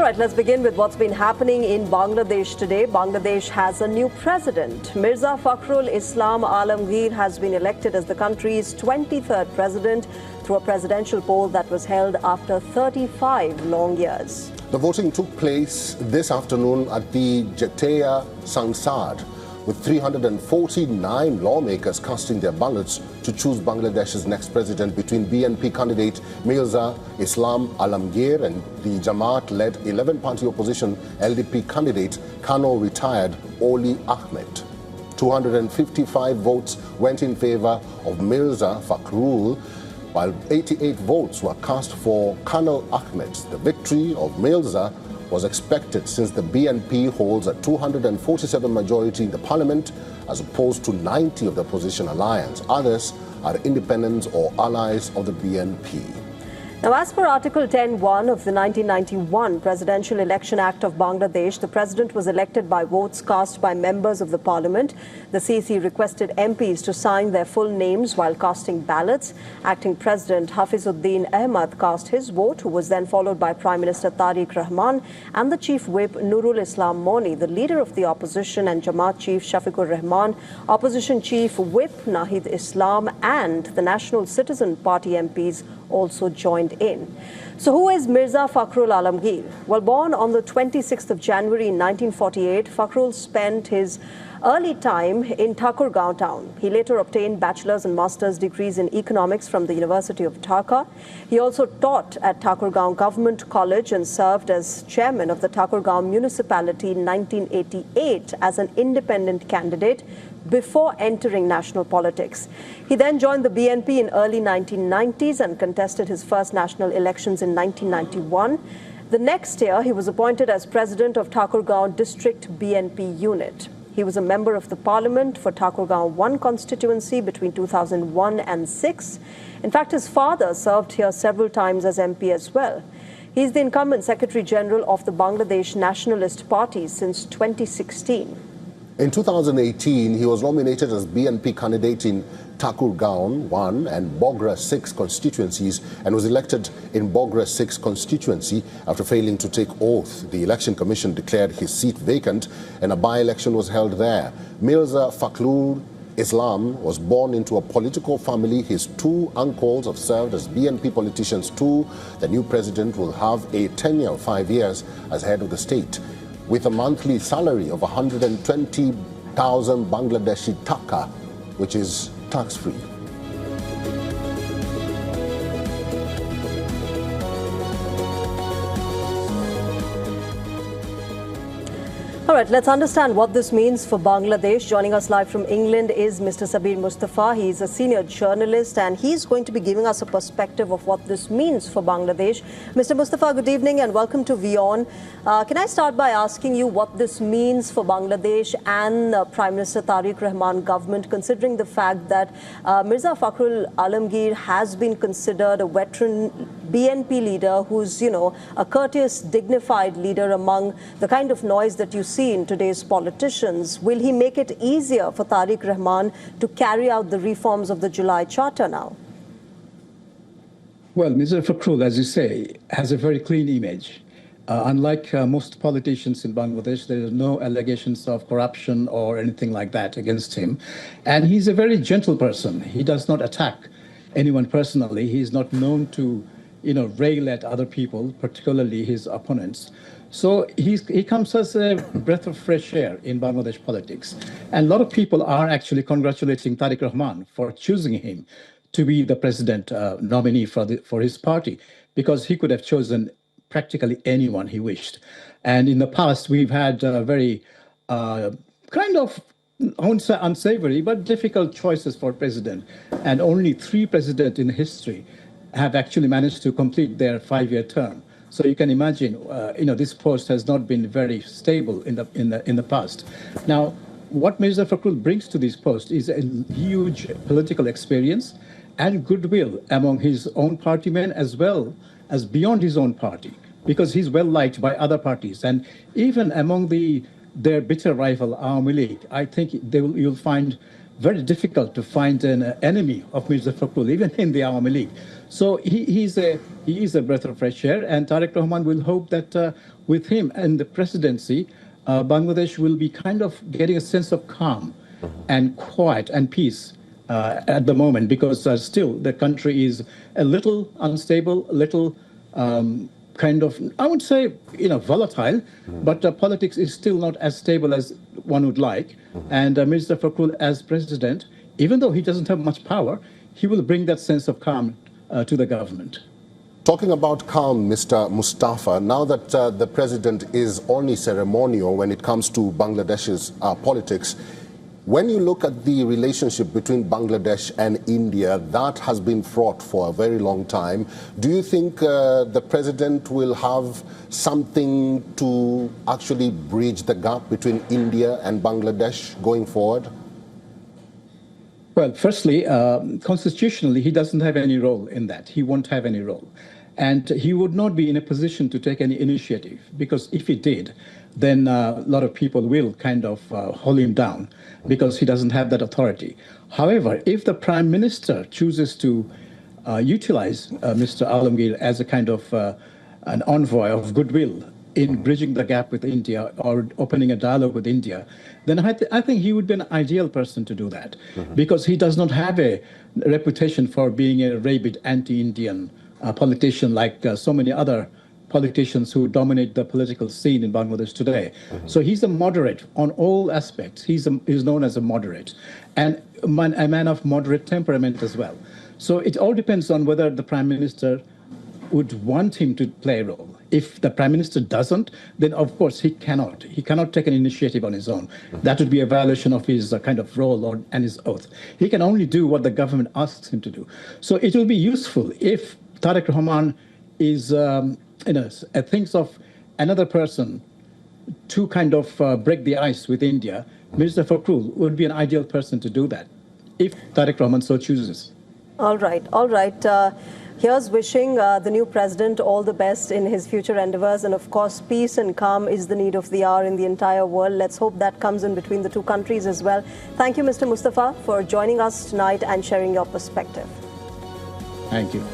All right, let's begin with what's been happening in Bangladesh today. Bangladesh has a new president. Mirza Fakhrul Islam Alamgir has been elected as the country's 23rd president through a presidential poll that was held after 35 long years. The voting took place this afternoon at the Jatia Sangsad, with 349 lawmakers casting their ballots to choose Bangladesh's next president between BNP candidate Mirza Islam Alamgir and the Jamaat-led 11-party opposition LDP candidate Kano retired Oli Ahmed. 255 votes went in favor of Mirza Fakhrul, while 88 votes were cast for Kano Ahmed. The victory of Mirza was expected since the BNP holds a 247 majority in the parliament as opposed to 90 of the opposition alliance. Others are independents or allies of the BNP. Now, as per Article 10(1) of the 1991 Presidential Election Act of Bangladesh, the president was elected by votes cast by members of the parliament. The CC requested MPs to sign their full names while casting ballots. Acting President Hafizuddin Ahmad cast his vote, who was then followed by Prime Minister Tarique Rahman and the Chief Whip Nurul Islam Moni, the leader of the opposition, and Jamaat Chief Shafiqur Rahman, Opposition Chief Whip Nahid Islam, and the National Citizen Party MPs also joined in. So who is Mirza Fakhrul Alamgir? Well, born on the 26th of January in 1948, Fakhrul spent his early time in Thakurgaon town. He later obtained bachelor's and master's degrees in economics from the University of Dhaka. He also taught at Thakurgaon Government College and served as chairman of the Thakurgaon municipality in 1988 as an independent candidate before entering national politics. He then joined the BNP in early 1990s and contested his first national elections in 1991. The next year, he was appointed as president of Thakurgaon District BNP unit. He was a member of the parliament for Thakurgaon 1 constituency between 2001 and 6. In fact, his father served here several times as MP as well. He is the incumbent Secretary General of the Bangladesh Nationalist Party since 2016. In 2018, he was nominated as BNP candidate in Thakurgaon 1 and Bogra 6 constituencies and was elected in Bogra 6 constituency after failing to take oath. The Election Commission declared his seat vacant and a by-election was held there. Mirza Fakhrul Islam was born into a political family. His two uncles have served as BNP politicians too. The new president will have a tenure of 5 years as head of the state, with a monthly salary of 120,000 Bangladeshi taka, which is tax-free. All right, let's understand what this means for Bangladesh. Joining us live from England is Mr. Sabir Mustafa. He's a senior journalist and he's going to be giving us a perspective of what this means for Bangladesh. Mr. Mustafa, good evening and welcome to WION. Can I start by asking you what this means for Bangladesh and Prime Minister Tarique Rahman government, considering the fact that Mirza Fakhrul Alamgir has been considered a veteran BNP leader who's, a courteous, dignified leader among the kind of noise that you see in today's politicians. Will he make it easier for Tarique Rahman to carry out the reforms of the July Charter now? Well, Mirza Fakhrul, as you say, has a very clean image. Unlike most politicians in Bangladesh, there are no allegations of corruption or anything like that against him. And he's a very gentle person. He does not attack anyone personally. He's not known to rail at other people, particularly his opponents. So he comes as a breath of fresh air in Bangladesh politics. And a lot of people are actually congratulating Tarique Rahman for choosing him to be the president nominee for his party, because he could have chosen practically anyone he wished. And in the past, we've had very kind of unsavory but difficult choices for president. And only 3 presidents in history have actually managed to complete their 5-year term. So you can imagine, this post has not been very stable in the past. Now, what Mirza Fakhrul brings to this post is a huge political experience and goodwill among his own partymen as well as beyond his own party, because he's well liked by other parties. And even among their bitter rival, Awami League, I think you'll find very difficult to find an enemy of Mirza Fakhrul, even in the Awami League. So he is a breath of fresh air, and Tarique Rahman will hope that with him and the presidency, Bangladesh will be kind of getting a sense of calm and quiet and peace at the moment, because still the country is a little unstable, a little kind of, I would say, volatile, but politics is still not as stable as one would like. And Minister Fakhrul, as president, even though he doesn't have much power, he will bring that sense of calm to the government. Talking about calm, Mr. Mustafa, now that the president is only ceremonial when it comes to Bangladesh's politics, when you look at the relationship between Bangladesh and India, that has been fraught for a very long time. Do you think the president will have something to actually bridge the gap between India and Bangladesh going forward? Well, firstly, constitutionally, he doesn't have any role in that. He won't have any role. And he would not be in a position to take any initiative, because if he did, then a lot of people will kind of hold him down, because he doesn't have that authority. However, if the Prime Minister chooses to utilize Mr. Alamgir as a kind of an envoy of goodwill in bridging the gap with India or opening a dialogue with India, then I think he would be an ideal person to do that, because he does not have a reputation for being a rabid anti-Indian politician like so many other politicians who dominate the political scene in Bangladesh today. So he's a moderate on all aspects. He's known as a moderate, and a man of moderate temperament as well. So it all depends on whether the Prime Minister would want him to play a role. If the Prime Minister doesn't, then of course he cannot take an initiative on his own. That would be a violation of his kind of role and his oath. He can only do what the government asks him to do. So it will be useful if Tarique Rahman is thinks of another person to kind of break the ice with India. Mirza Fakhrul would be an ideal person to do that, if Tarique Rahman so chooses. All right, all right. Here's wishing the new president all the best in his future endeavors. And of course, peace and calm is the need of the hour in the entire world. Let's hope that comes in between the two countries as well. Thank you, Mr. Mustafa, for joining us tonight and sharing your perspective. Thank you.